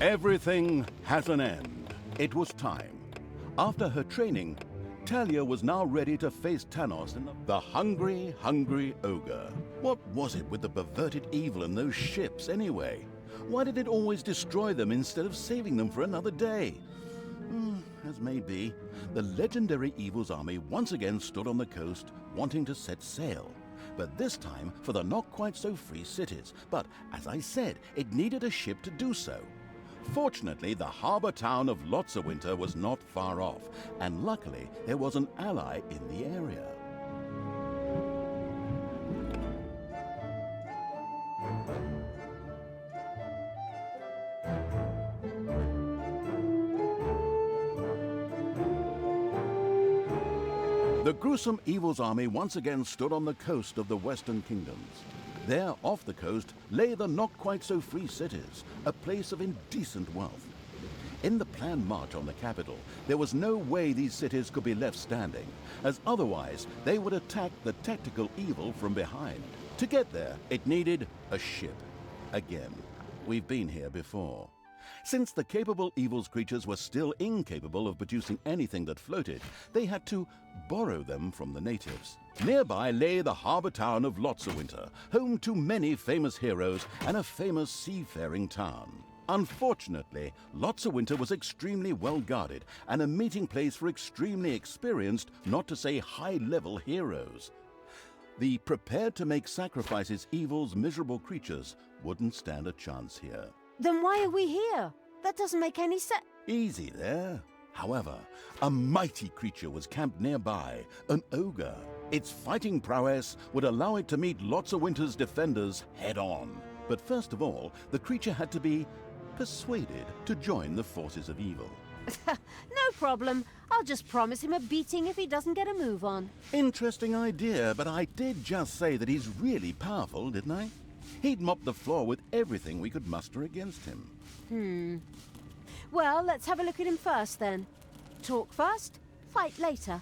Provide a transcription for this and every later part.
Everything has an end. It was time. After her training, Talia was now ready to face Tanos and the hungry, hungry ogre. What was it with the perverted evil in those ships anyway? Why did it always destroy them instead of saving them for another day? As may be, the legendary evil's army once again stood on the coast, wanting to set sail. But this time for the not-quite-so-free cities. But, as I said, it needed a ship to do so. Fortunately, the harbour town of Lotsawinter was not far off, and luckily there was an ally in the area. The gruesome evil's army once again stood on the coast of the Western Kingdoms. There, off the coast, lay the not-quite-so-free cities, a place of indecent wealth. In the planned march on the capital, there was no way these cities could be left standing, as otherwise they would attack the tactical evil from behind. To get there, it needed a ship. Again, we've been here before. Since the capable evil's creatures were still incapable of producing anything that floated, they had to borrow them from the natives. Nearby lay the harbour town of Lotsawinter, home to many famous heroes and a famous seafaring town. Unfortunately, Lotsawinter was extremely well guarded and a meeting place for extremely experienced, not to say high-level heroes. The prepared-to-make sacrifices evil's miserable creatures wouldn't stand a chance here. Then why are we here? That doesn't make any sense. Easy there. However, a mighty creature was camped nearby, an ogre. Its fighting prowess would allow it to meet Lotsawinter's defenders head-on. But first of all, the creature had to be persuaded to join the forces of evil. No problem. I'll just promise him a beating if he doesn't get a move on. Interesting idea, but I did just say that he's really powerful, didn't I? He'd mop the floor with everything we could muster against him. Well, let's have a look at him first, then. Talk first, fight later.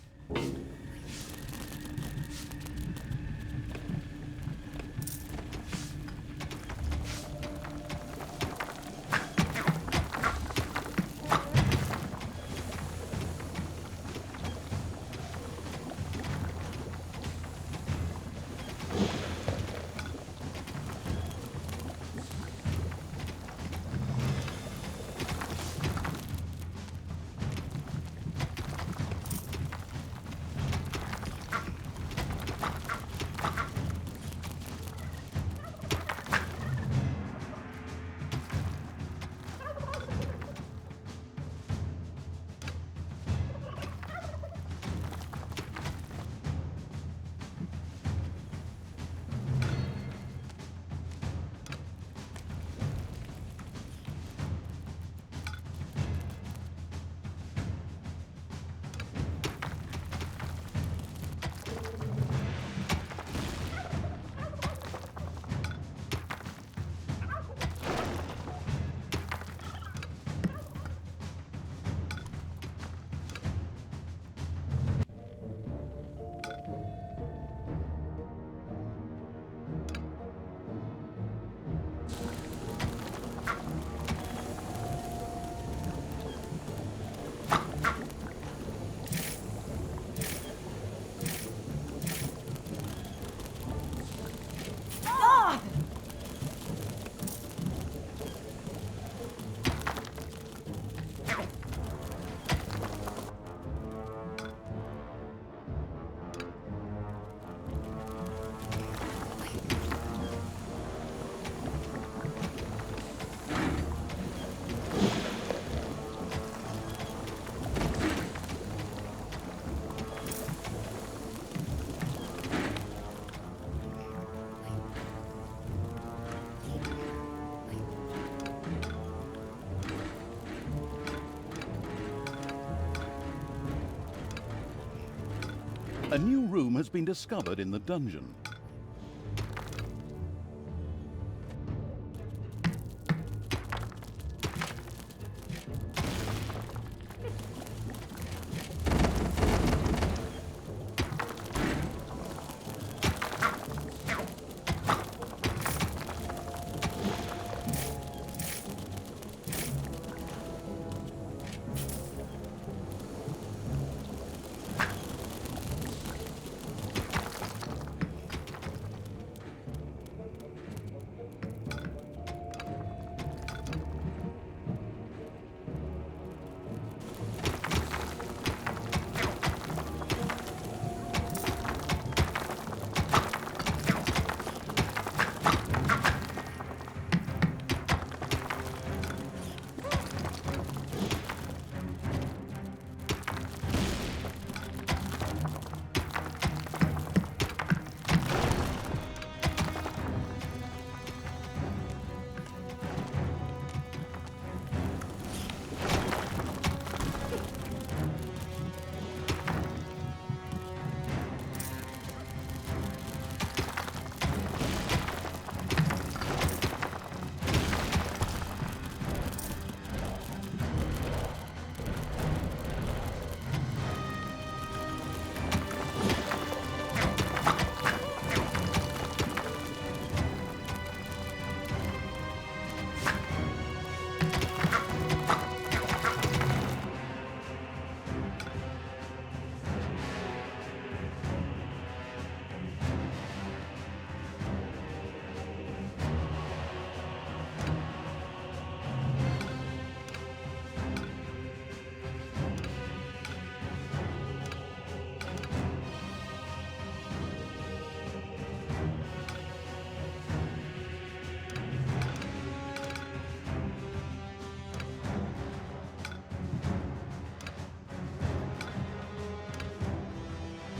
A new room has been discovered in the dungeon.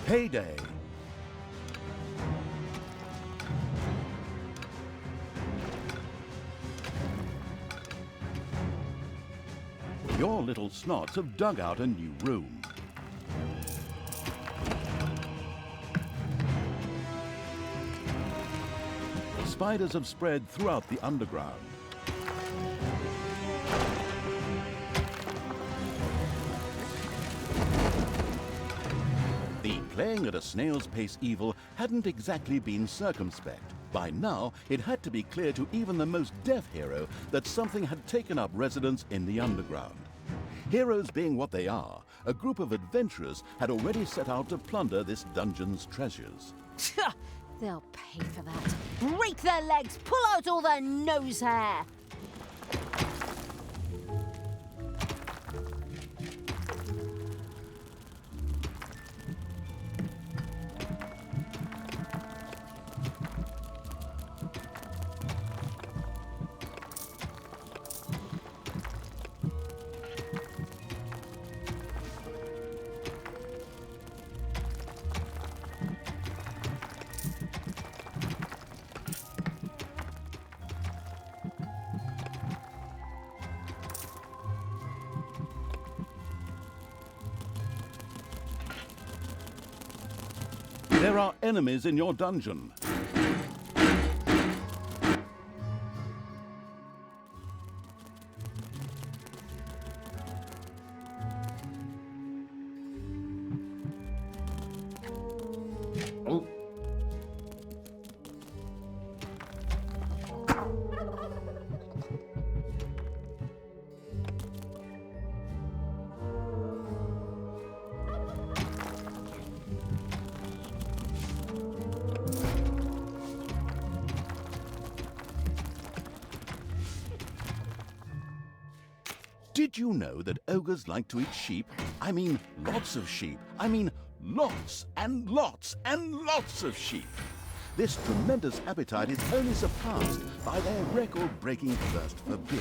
payday. Your little snots have dug out a new room. Spiders have spread throughout the underground. The playing at a snail's pace evil hadn't exactly been circumspect. By now, it had to be clear to even the most deaf hero that something had taken up residence in the underground. Heroes being what they are, a group of adventurers had already set out to plunder this dungeon's treasures. They'll pay for that. Break their legs, pull out all their nose hair. There are enemies in your dungeon. Oh. Did you know that ogres like to eat sheep? I mean, lots of sheep. I mean, lots and lots and lots of sheep. This tremendous appetite is only surpassed by their record-breaking thirst for beer.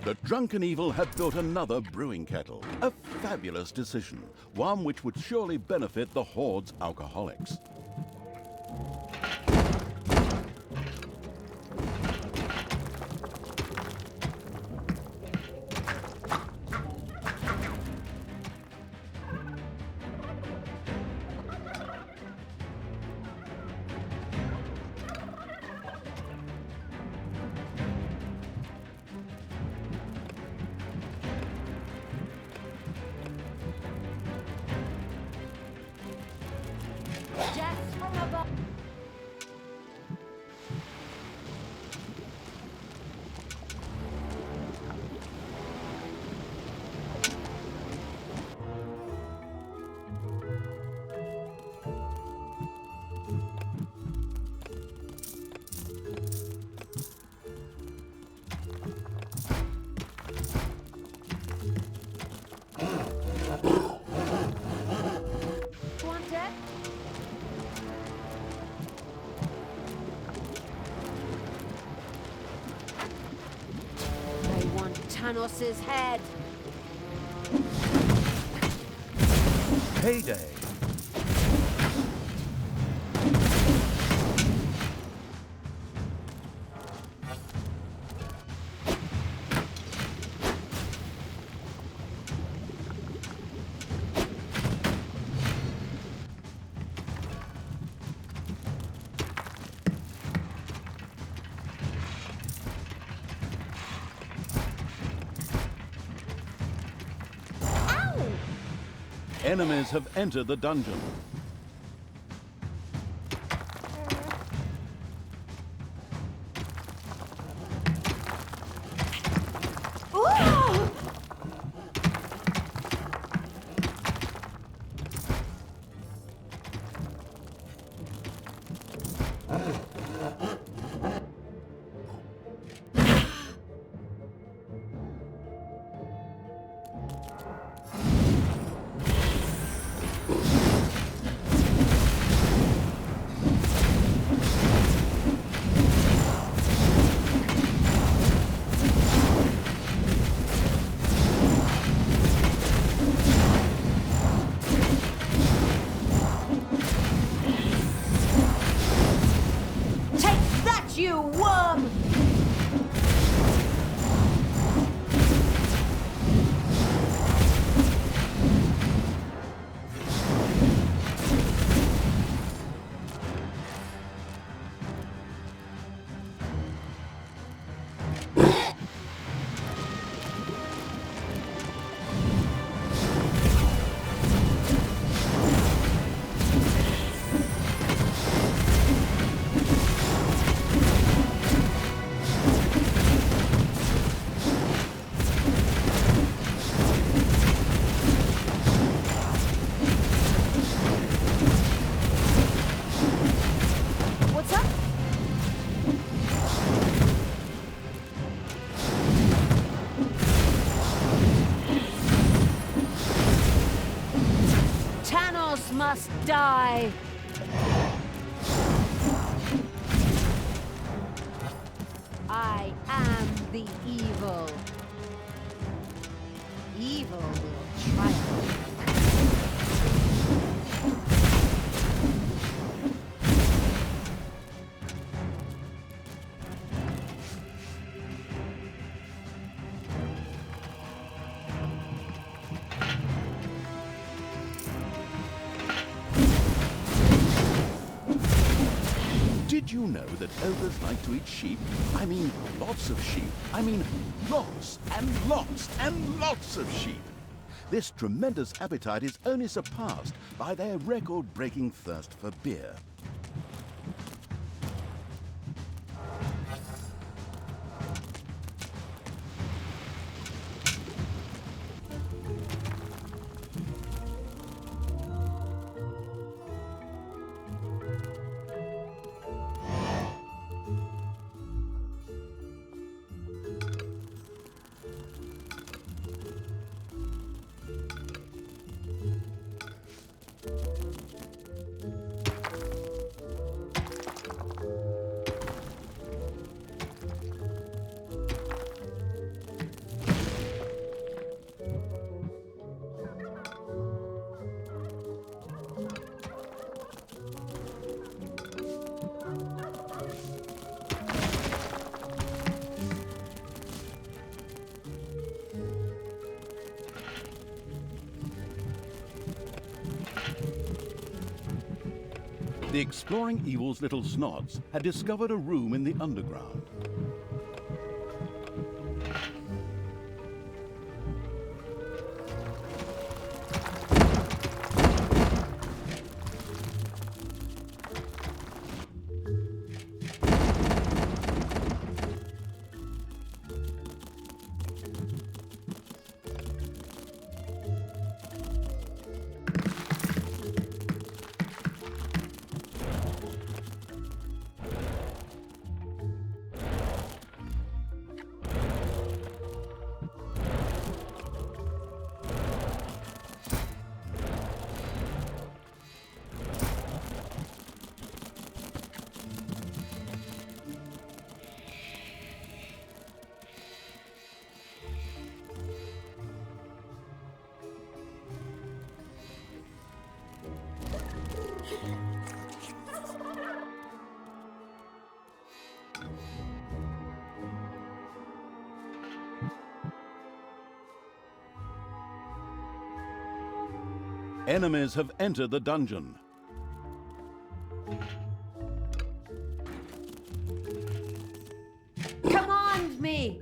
The drunken evil had built another brewing kettle. A fabulous decision, one which would surely benefit the Horde's alcoholics. Just from above. Thanos' head. Payday. Enemies have entered the dungeon. You worm! Must die. I am the evil. Evil will triumph. Did you know that ogres like to eat sheep? I mean, lots of sheep. I mean, lots and lots and lots of sheep. This tremendous appetite is only surpassed by their record-breaking thirst for beer. The exploring evil's little snods had discovered a room in the underground. Enemies have entered the dungeon. Command me!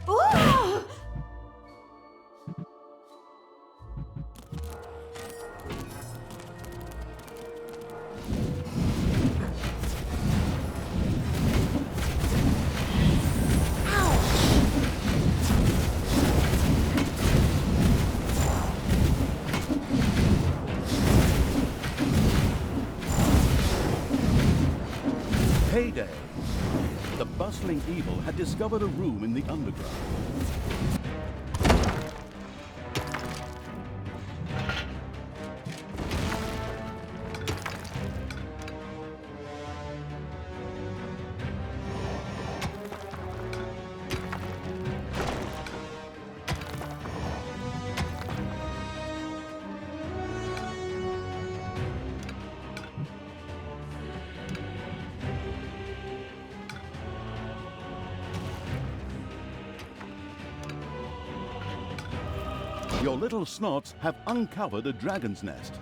Ooh! Heyday! The bustling evil had discovered a room in the underground. Your little snots have uncovered a dragon's nest.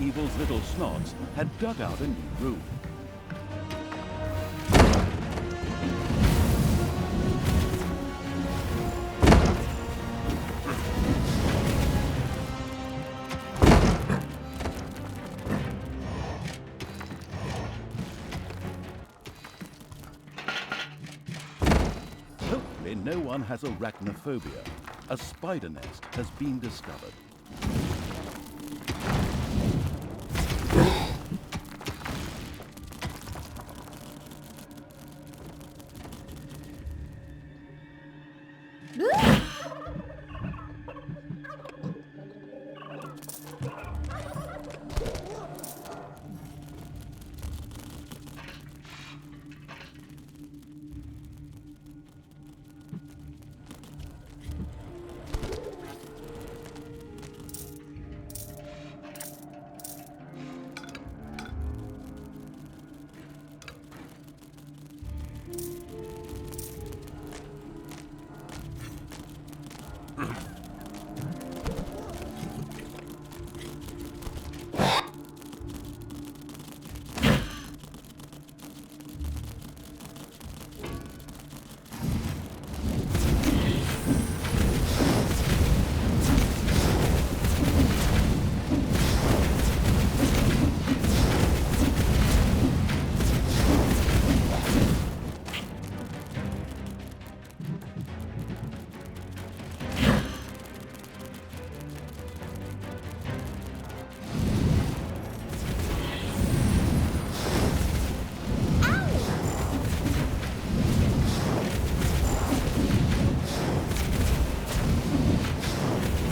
Evil's little snots had dug out a new room. Hopefully no one has arachnophobia. A spider nest has been discovered.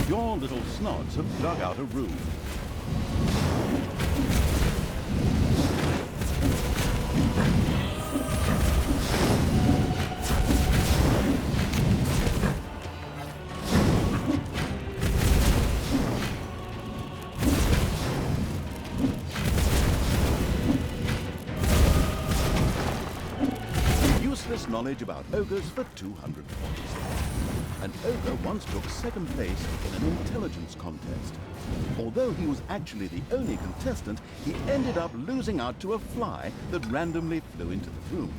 Your little snots have dug out a room. Useless knowledge about ogres for 200 points. An ogre once took second place in an intelligence contest. Although he was actually the only contestant, he ended up losing out to a fly that randomly flew into the room.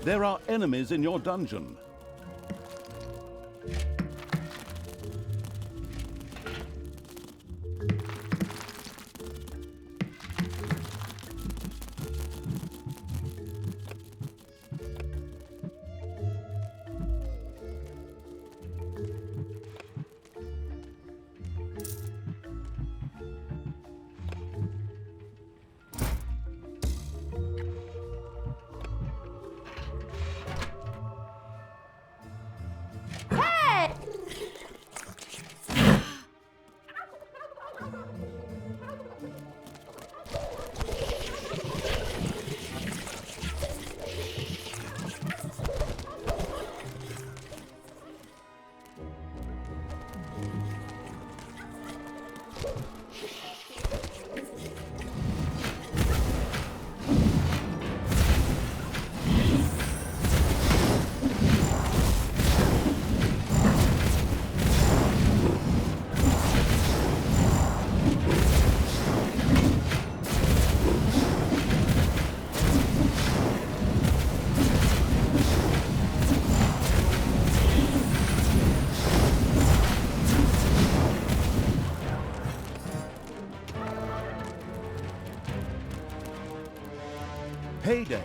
There are enemies in your dungeon. Payday.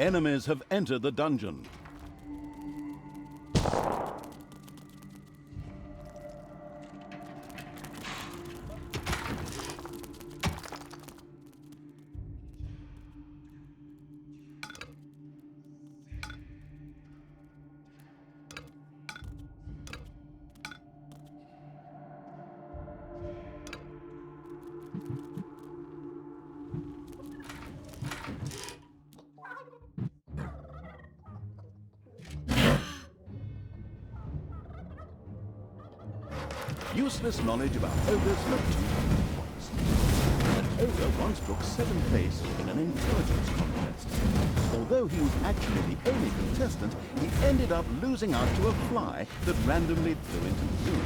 Enemies have entered the dungeon. Useless knowledge about ogres not too points. An ogre once took 7th place in an intelligence contest. Although he was actually the only contestant, he ended up losing out to a fly that randomly flew into the room.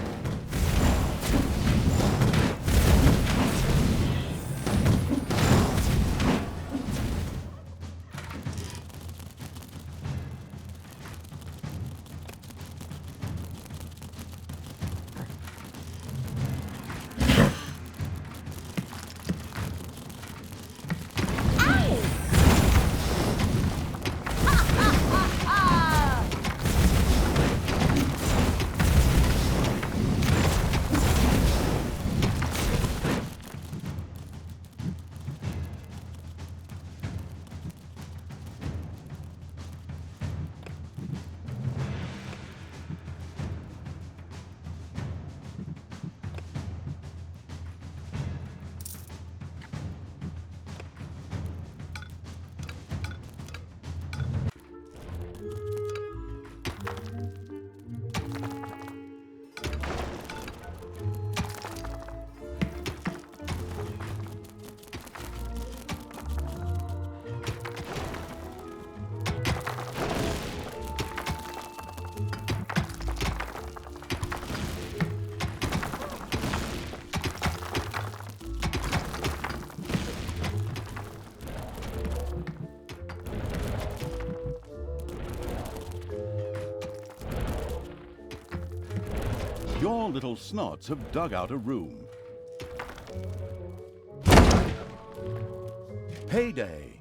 Your little snots have dug out a room. Payday!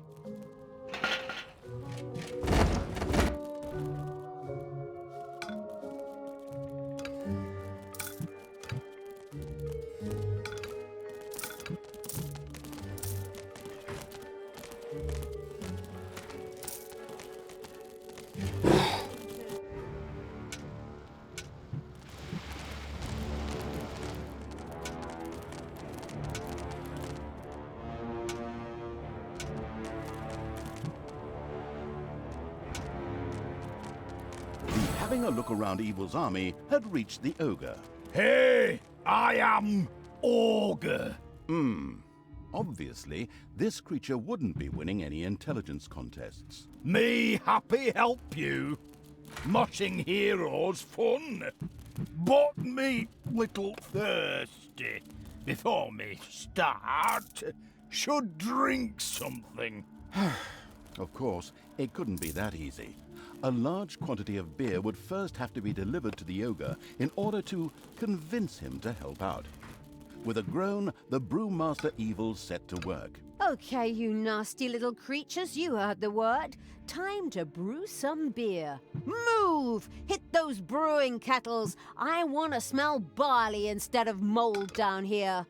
Having a look around Evil's army had reached the ogre. Hey, I am Ogre. Obviously, this creature wouldn't be winning any intelligence contests. Me happy help you. Moshing heroes fun. But me little thirsty. Before me start, should drink something. Of course, it couldn't be that easy. A large quantity of beer would first have to be delivered to the ogre in order to convince him to help out. With a groan, the brewmaster Evil set to work. Okay, you nasty little creatures, you heard the word. Time to brew some beer. Move! Hit those brewing kettles. I want to smell barley instead of mold down here.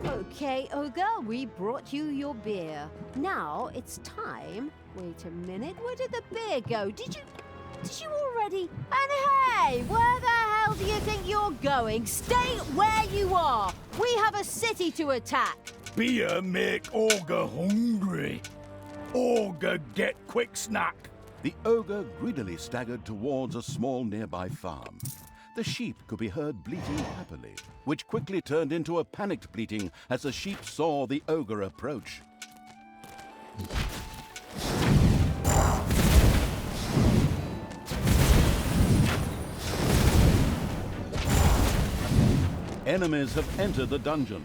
Okay, Ogre, we brought you your beer. Now it's time. Wait a minute, where did the beer go? Did you already? And hey, where the hell do you think you're going? Stay where you are. We have a city to attack. Beer make Ogre hungry. Ogre get quick snack. The ogre greedily staggered towards a small nearby farm. The sheep could be heard bleating happily, which quickly turned into a panicked bleating as the sheep saw the ogre approach. Enemies have entered the dungeon.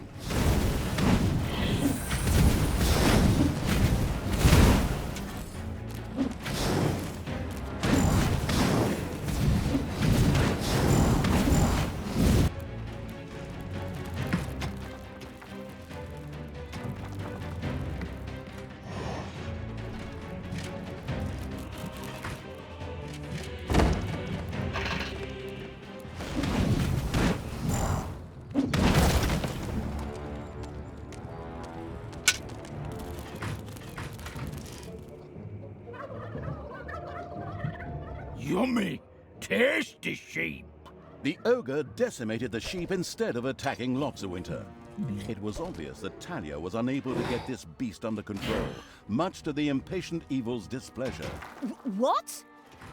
Yummy, tasty sheep. The ogre decimated the sheep instead of attacking Lotsawinter. It was obvious that Talia was unable to get this beast under control, much to the impatient evil's displeasure. What?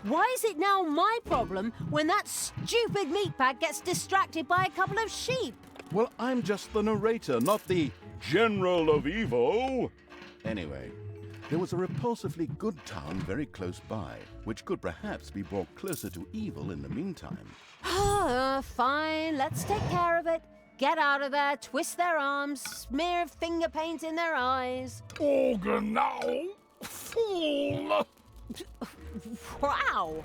Why is it now my problem when that stupid meatbag gets distracted by a couple of sheep? Well, I'm just the narrator, not the General of Evil. Anyway, there was a repulsively good town very close by, which could perhaps be brought closer to evil in the meantime. Fine, let's take care of it. Get out of there, twist their arms, smear finger paint in their eyes. Ogre now, fool! Wow!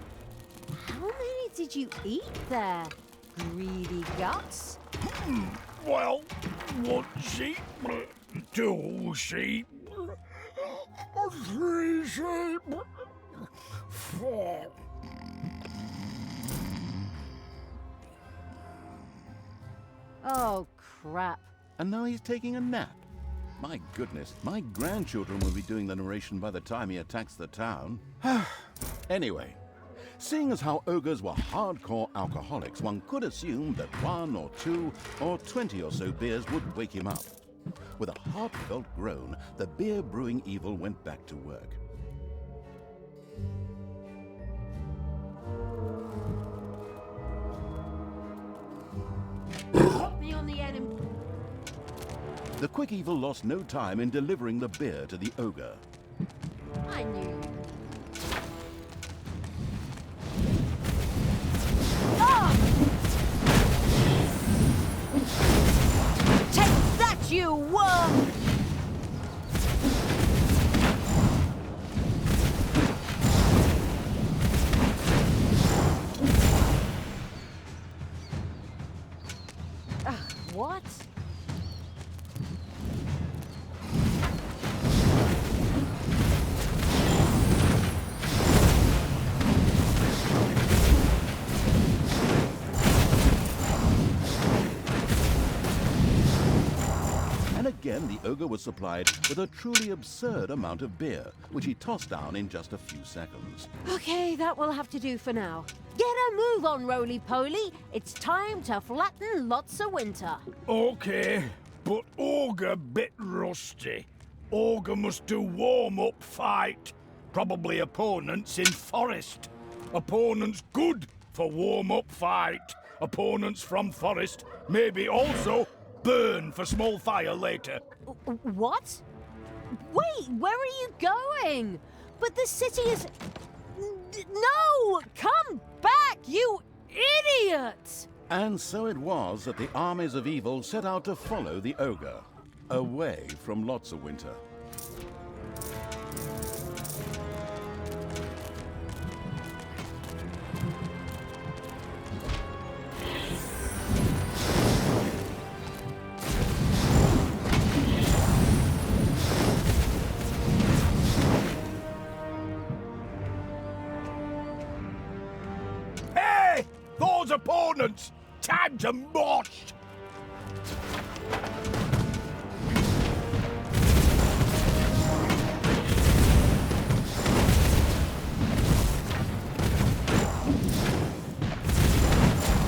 How many did you eat there, greedy guts? Well, 1 sheep, 2 sheep, 3 sheep, 4. Oh, crap. And now he's taking a nap. My goodness, my grandchildren will be doing the narration by the time he attacks the town. Anyway, seeing as how ogres were hardcore alcoholics, one could assume that 1 or 2 or 20 or so beers would wake him up. With a heartfelt groan, the beer-brewing evil went back to work. Me on the enemy. The quick evil lost no time in delivering the beer to the ogre. I knew. Ah! Take that, you worm! What? And again, the ogre was supplied with a truly absurd amount of beer, which he tossed down in just a few seconds. Okay, that will have to do for now. Get a move on, roly-poly. It's time to flatten Lotsawinter. Okay, but Ogre bit rusty. Ogre must do warm-up fight. Probably opponents in forest. Opponents good for warm-up fight. Opponents from forest maybe also burn for small fire later. What? Wait, where are you going? But the city is... No! Come back, you idiot! And so it was that the armies of evil set out to follow the ogre, away from Lotsawinter. Hey! Those opponents! Time to mosh!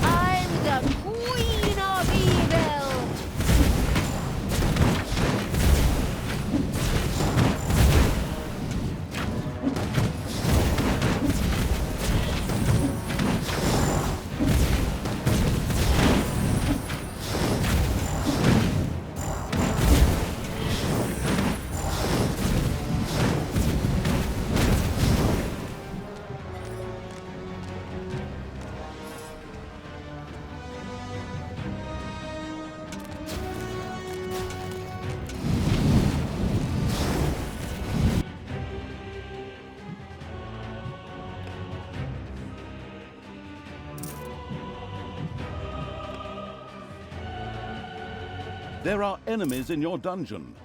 I'm the Queen of Evil! There are enemies in your dungeon.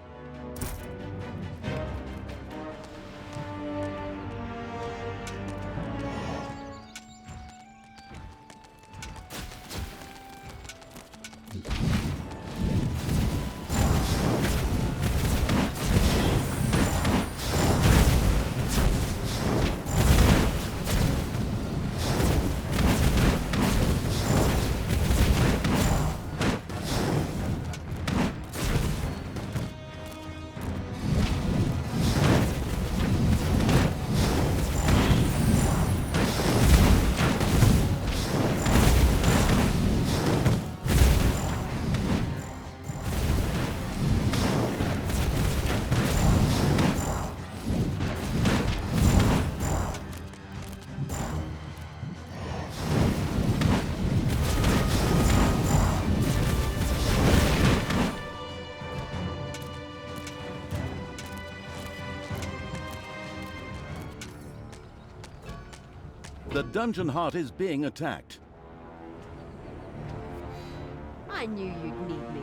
The dungeon heart is being attacked. I knew you'd need me.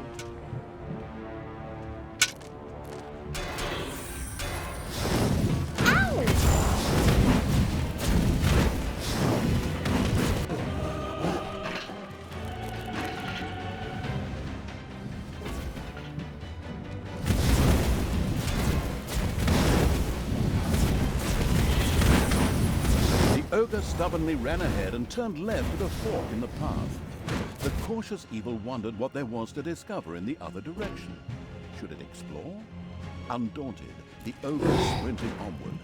The ogre stubbornly ran ahead and turned left at a fork in the path. The cautious evil wondered what there was to discover in the other direction. Should it explore? Undaunted, the ogre sprinted onward.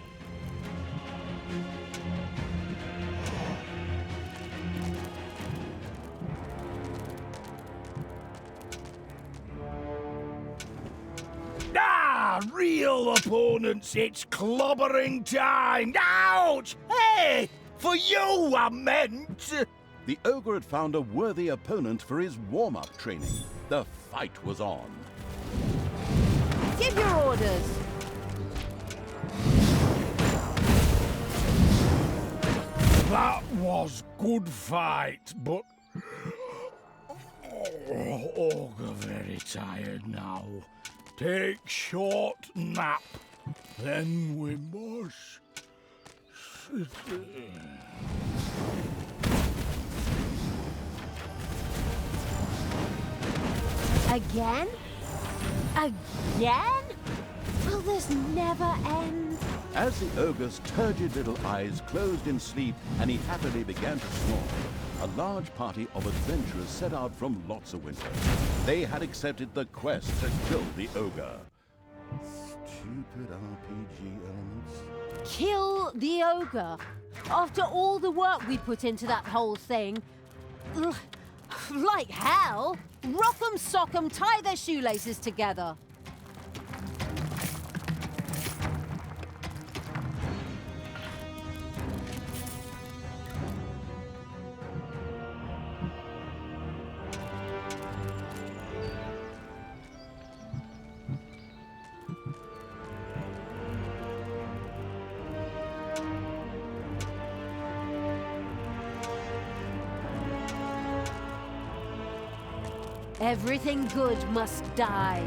Real opponents, it's clobbering time! Ouch! Hey! For you, I meant! The ogre had found a worthy opponent for his warm-up training. The fight was on. Give your orders. That was good fight, but... Ogre very tired now. Take short nap, then we must sit in. Again? Again? Will this never end? As the ogre's turgid little eyes closed in sleep and he happily began to snore, a large party of adventurers set out from lots of winter. They had accepted the quest to kill the ogre. Stupid RPG elements. Kill the ogre? After all the work we put into that whole thing? Like hell! Rock 'em, sock 'em, tie their shoelaces together. Everything good must die.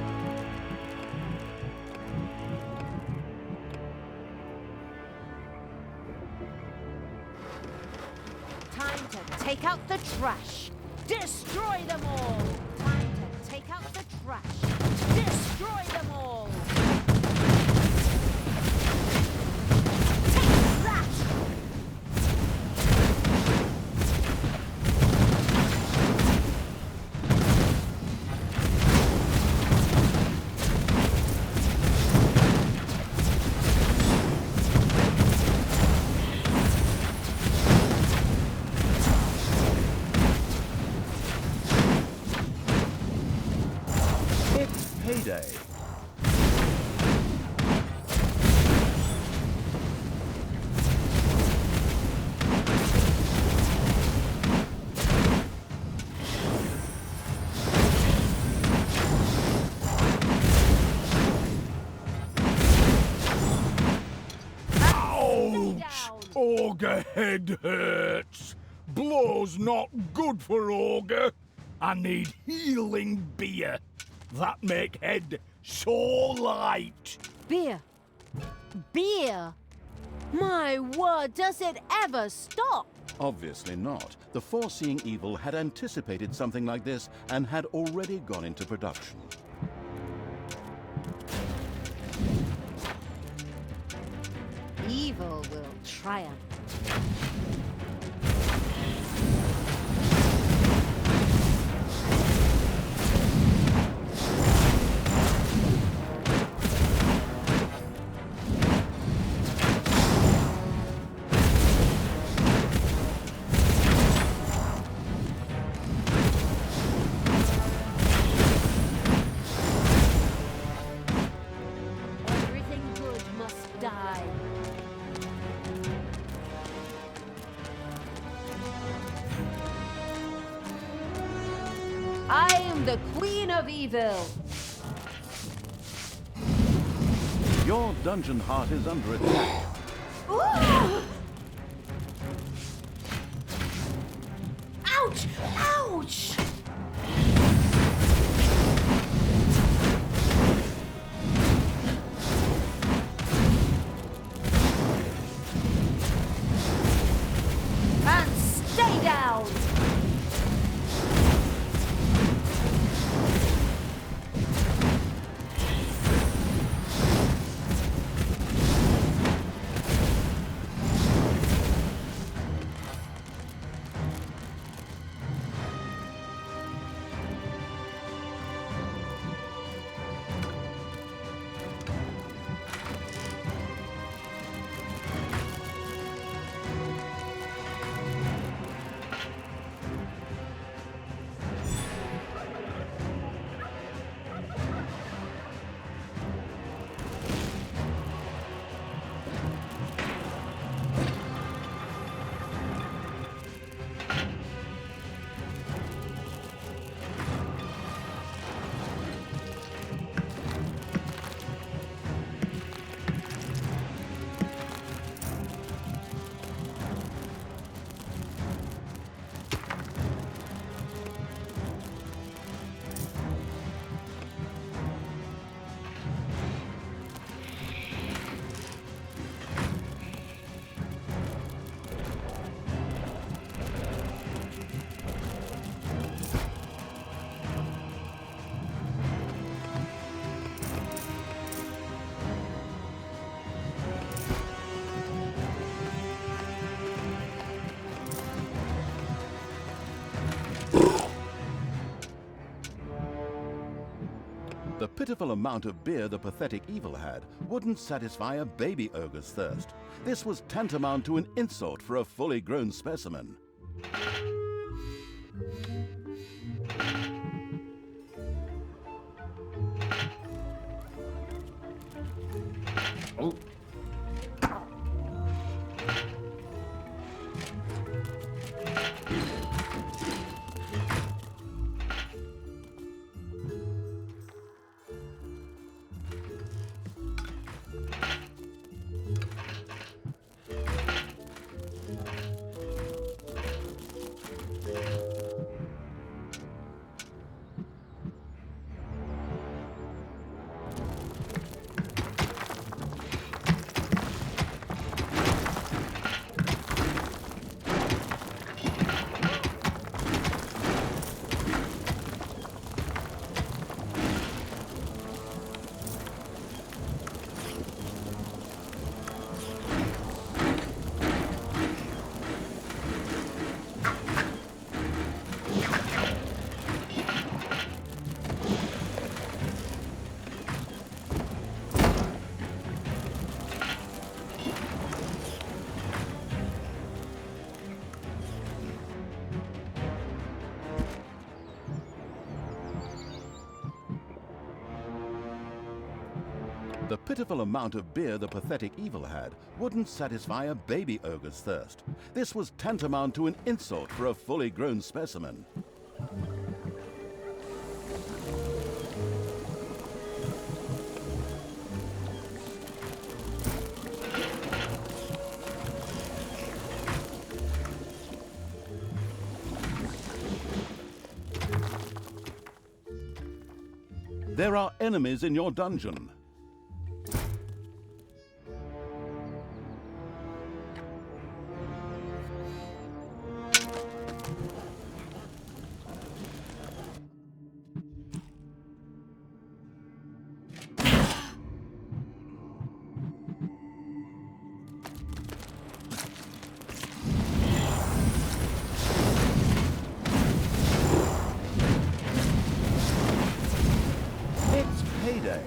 Time to take out the trash. Destroy them all. Time to take out the trash. Destroy them all. Take that! Payday. Ouch! Ogre head hurts. Blow's not good for ogre. I need healing beer. That make head so light. Beer. Beer. My word, does it ever stop? Obviously not. The foreseeing evil had anticipated something like this and had already gone into production. Evil will triumph. Everything good must die. I am the Queen of Evil. Your dungeon heart is under attack. Ooh! Ouch! Ouch! And stay down! The pitiful amount of beer the pathetic evil had wouldn't satisfy a baby ogre's thirst. This was tantamount to an insult for a fully grown specimen. Oh. The pitiful amount of beer the pathetic evil had wouldn't satisfy a baby ogre's thirst. This was tantamount to an insult for a fully grown specimen. There are enemies in your dungeon. It's payday.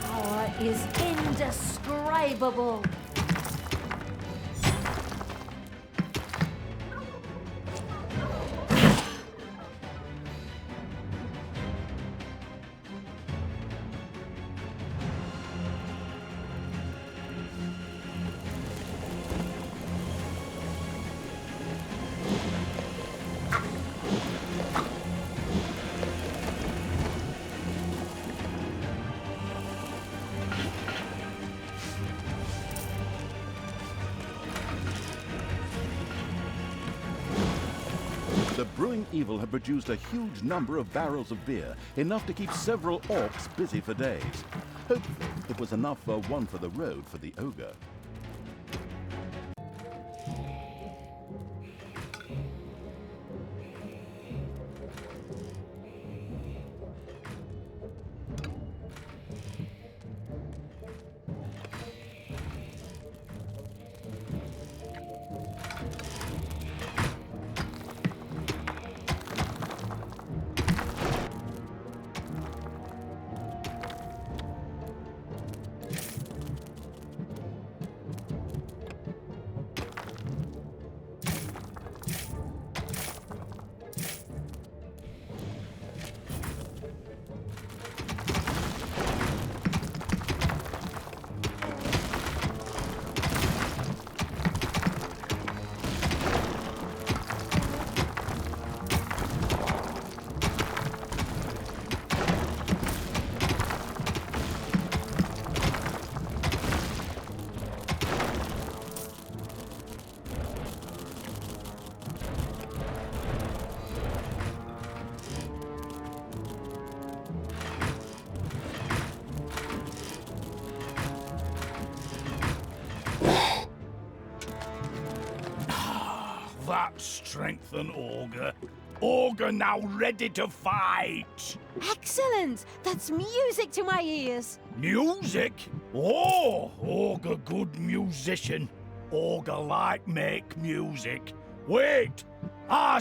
Power is indescribable. evil had produced a huge number of barrels of beer, enough to keep several orcs busy for days. Hopefully, it was enough for one for the road for the ogre. That strengthen Ogre. Ogre now ready to fight. Excellent! That's music to my ears. Music? Oh, Ogre good musician. Ogre like make music. Wait,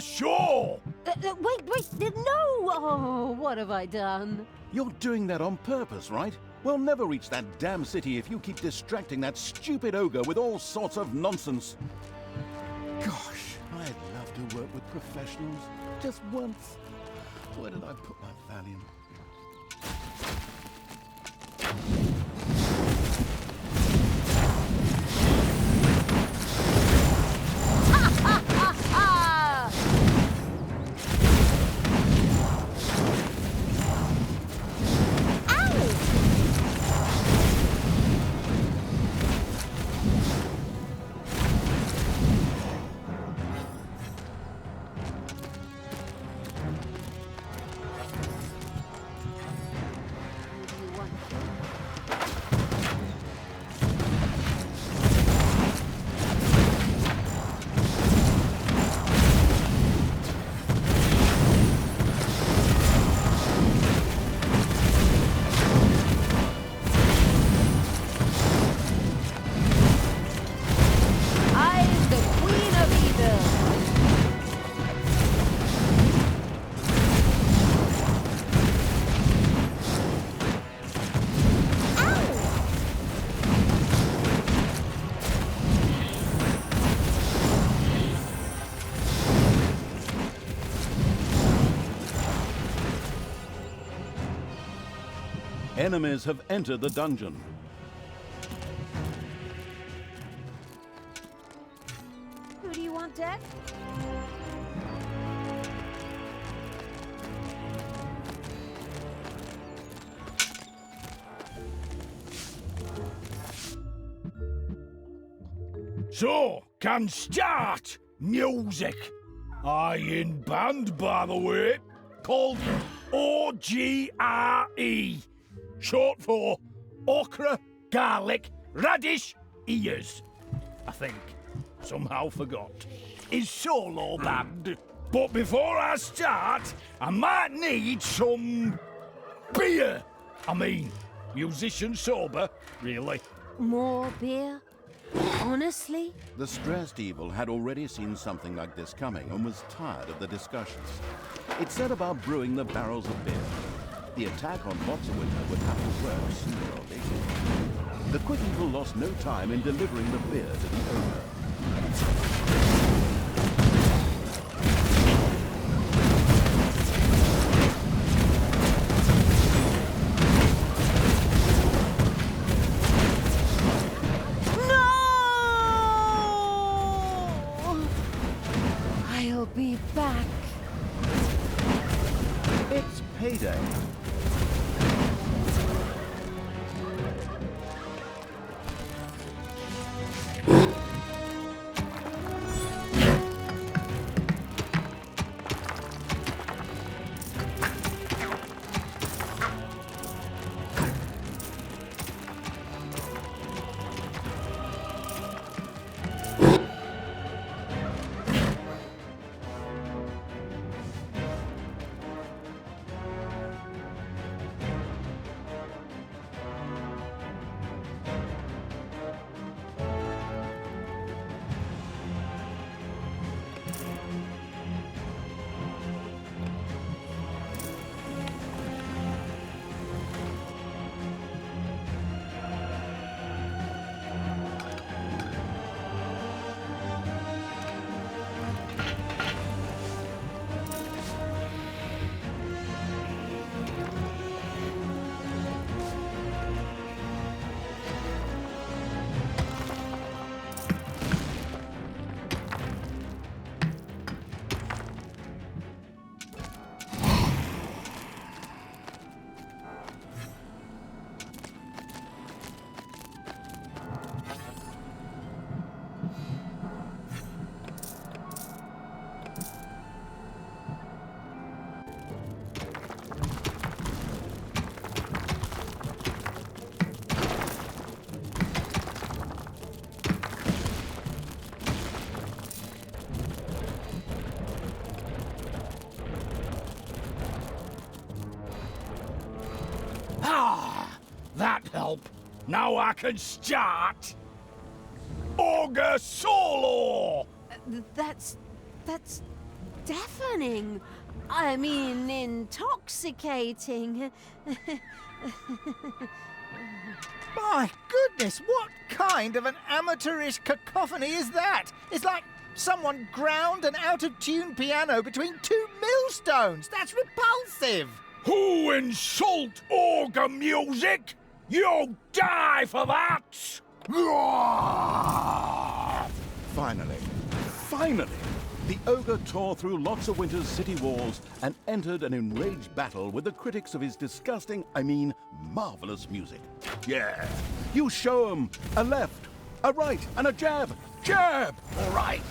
sure. Wait, no! Oh, what have I done? You're doing that on purpose, right? We'll never reach that damn city if you keep distracting that stupid ogre with all sorts of nonsense. Gosh, I'd love to work with professionals. Just once. Where did I put my Valium? Enemies have entered the dungeon. Who do you want dead? So, can start music. I in band, by the way, called Ogre. Short for okra, garlic, radish, ears. I think. Somehow forgot. Is solo band. But before I start, I might need some beer. I mean, musician sober, really. More beer? Honestly? The stressed evil had already seen something like this coming and was tired of the discussions. It set about brewing the barrels of beer. The attack on Botsawinter would have to work sooner or later. The quick evil lost no time in delivering the beer to the ogre. I'll be back. It's payday. That help. Now I can start. Ogre solo! That's deafening. I mean, intoxicating. My goodness, what kind of an amateurish cacophony is that? It's like someone ground an out-of-tune piano between two millstones. That's repulsive. Who insult ogre music? You'll die for that! Finally, the ogre tore through lots of Winter's city walls and entered an enraged battle with the critics of his disgusting, marvelous music. Yeah, you show 'em a left, a right, and a jab. Jab! All right.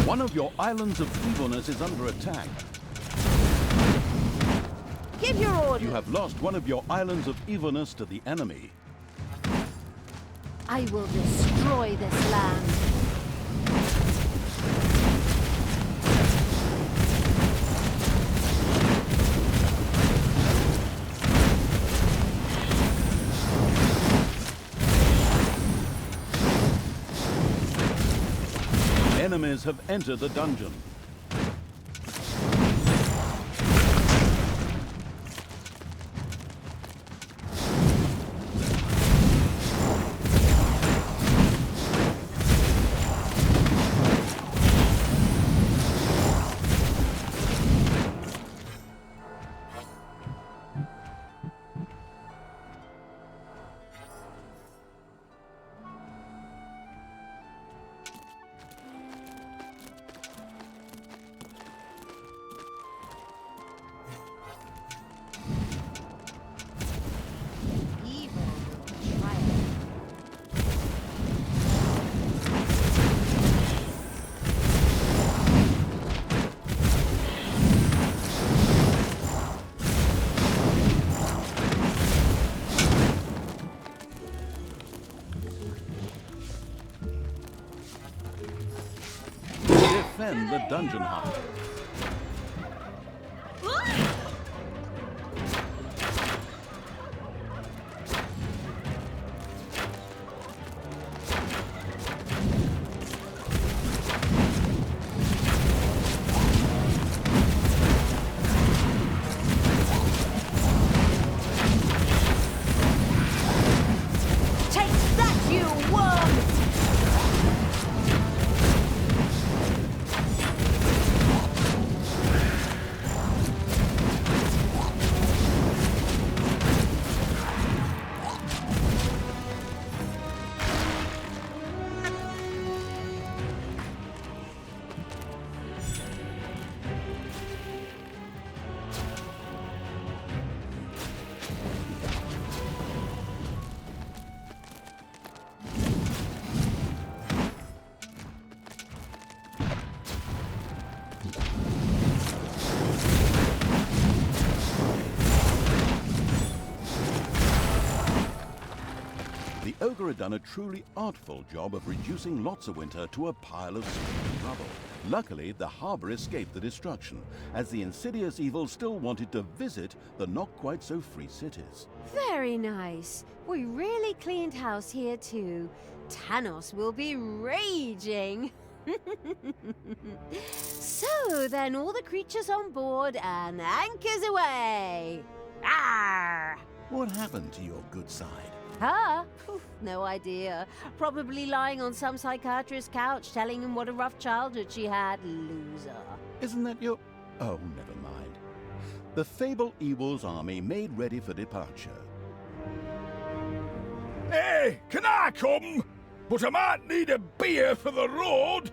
One of your islands of evilness is under attack. Give your orders. You have lost one of your islands of evilness to the enemy. I will destroy this land. Enemies have entered the dungeon. Defend the dungeon hut. Take that, you worm! The ogre had done a truly artful job of reducing Lotsawinter to a pile of screaming rubble. Luckily, the harbor escaped the destruction, as the insidious evil still wanted to visit the not-quite-so-free cities. Very nice. We really cleaned house here too. Tanos will be raging. So then all the creatures on board and anchors away. Arr! What happened to your good side? Huh? Phew, no idea. Probably lying on some psychiatrist's couch telling him what a rough childhood she had. Loser. Isn't that your... Oh, never mind. The Fable Evil's army made ready for departure. Hey, can I come? But I might need a beer for the road.